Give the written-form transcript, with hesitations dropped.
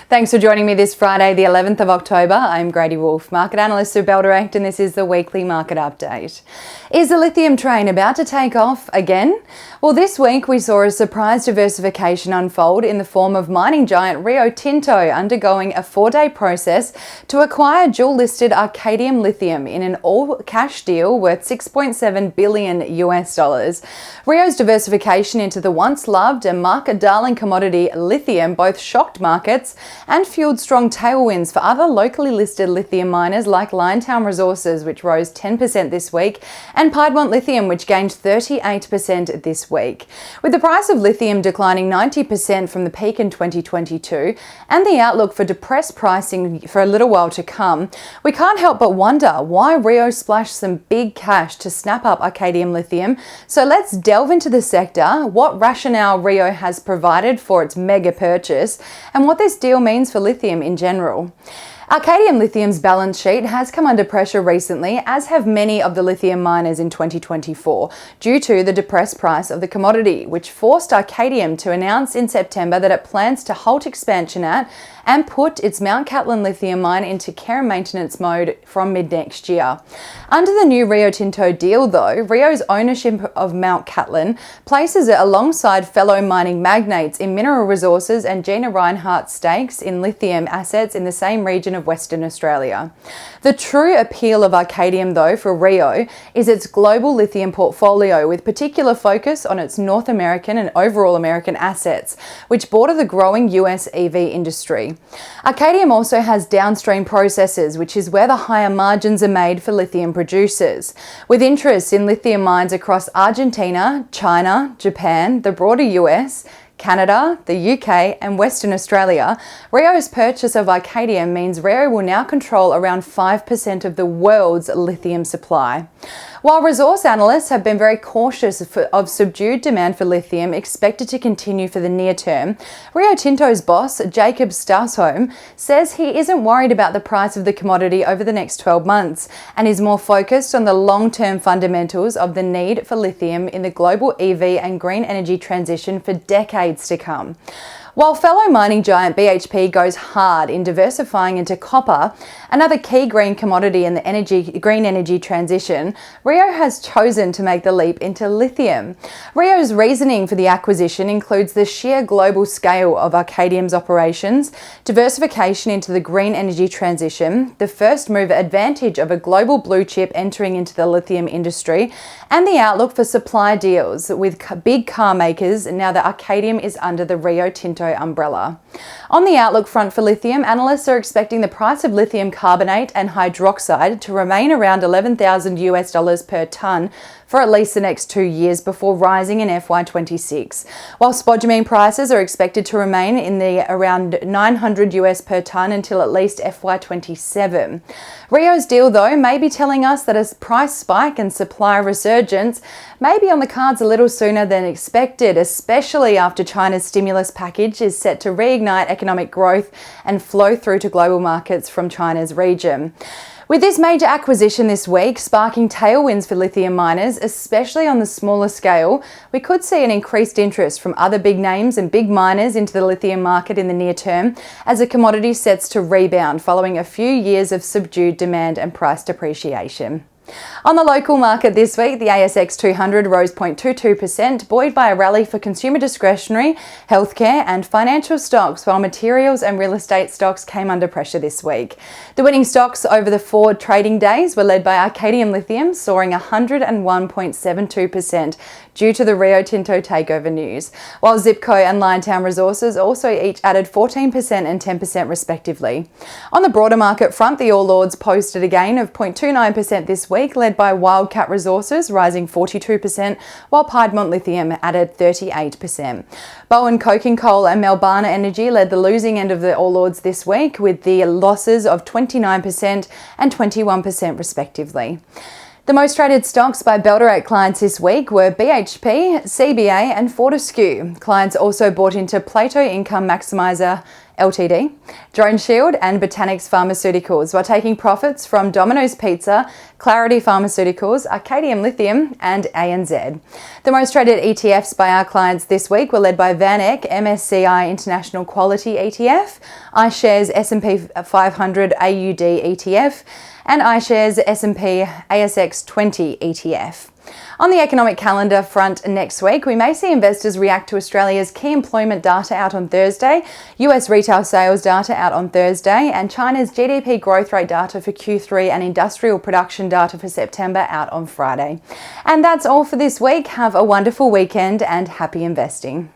Thanks for joining me this Friday, the 11th of October. I'm Grady Wolfe, market analyst for Bell Direct, and this is the weekly market update. Is the lithium train about to take off again? Well, this week we saw a surprise diversification unfold in the form of mining giant Rio Tinto undergoing a 4-day process to acquire dual-listed Arcadium Lithium in an all-cash deal worth $6.7 billion. Rio's diversification into the once-loved and market-darling commodity lithium both shocked markets and fueled strong tailwinds for other locally listed lithium miners like Liontown Resources, which rose 10% this week, and Piedmont Lithium, which gained 38% this week. With the price of lithium declining 90% from the peak in 2022 and the outlook for depressed pricing for a little while to come, we can't help but wonder why Rio splashed some big cash to snap up Arcadium Lithium. So let's delve into the sector, what rationale Rio has provided for its mega purchase, and what this deal means for lithium in general. Arcadium Lithium's balance sheet has come under pressure recently, as have many of the lithium miners in 2024, due to the depressed price of the commodity, which forced Arcadium to announce in September that it plans to halt expansion at and put its Mount Cattlin lithium mine into care and maintenance mode from mid-next year. Under the new Rio Tinto deal, though, Rio's ownership of Mount Cattlin places it alongside fellow mining magnates in Mineral Resources and Gina Rinehart's stakes in lithium assets in the same region of Western Australia. The true appeal of Arcadium, though, for Rio is its global lithium portfolio, with particular focus on its North American and overall American assets, which border the growing US EV industry. Arcadium also has downstream processes, which is where the higher margins are made for lithium producers. With interests in lithium mines across Argentina, China, Japan, the broader US, Canada, the UK and Western Australia, Rio's purchase of Arcadium means Rio will now control around 5% of the world's lithium supply. While resource analysts have been very cautious of subdued demand for lithium expected to continue for the near term, Rio Tinto's boss, Jakob Stausholm, says he isn't worried about the price of the commodity over the next 12 months and is more focused on the long-term fundamentals of the need for lithium in the global EV and green energy transition for decades to come. While fellow mining giant BHP goes hard in diversifying into copper, another key green commodity in the green energy transition, Rio has chosen to make the leap into lithium. Rio's reasoning for the acquisition includes the sheer global scale of Arcadium's operations, diversification into the green energy transition, the first mover advantage of a global blue chip entering into the lithium industry, and the outlook for supply deals with big car makers now that Arcadium is under the Rio Tinto umbrella. On the outlook front for lithium, analysts are expecting the price of lithium carbonate and hydroxide to remain around $11,000 per tonne for at least the next 2 years before rising in FY26, while spodumene prices are expected to remain in the around $900 per tonne until at least FY27. Rio's deal, though, may be telling us that a price spike and supply resurgence may be on the cards a little sooner than expected, especially after China's stimulus package is set to reignite economic growth and flow through to global markets from China's region. With this major acquisition this week sparking tailwinds for lithium miners, especially on the smaller scale, we could see an increased interest from other big names and big miners into the lithium market in the near term as the commodity sets to rebound following a few years of subdued demand and price depreciation. On the local market this week, the ASX 200 rose 0.22%, buoyed by a rally for consumer discretionary, healthcare and financial stocks, while materials and real estate stocks came under pressure this week. The winning stocks over the 4 trading days were led by Arcadium Lithium, soaring 101.72% due to the Rio Tinto takeover news, while Zipco and Liontown Resources also each added 14% and 10% respectively. On the broader market front, the All Ords posted a gain of 0.29% this week, led by Wildcat Resources rising 42%, while Piedmont Lithium added 38%. Bowen Coking Coal and Melbana Energy led the losing end of the All Ords this week, with the losses of 29% and 21% respectively. The most traded stocks by Bell Direct clients this week were BHP, CBA and Fortescue. Clients also bought into Plato Income Maximiser Ltd, DroneShield and Botanics Pharmaceuticals, while taking profits from Domino's Pizza, Clarity Pharmaceuticals, Arcadium Lithium and ANZ. The most traded ETFs by our clients this week were led by VanEck MSCI International Quality ETF, iShares S&P 500 AUD ETF and iShares S&P ASX 20 ETF. On the economic calendar front next week, we may see investors react to Australia's key employment data out on Thursday, US retail sales data out on Thursday, and China's GDP growth rate data for Q3 and industrial production data for September out on Friday. And that's all for this week. Have a wonderful weekend and happy investing.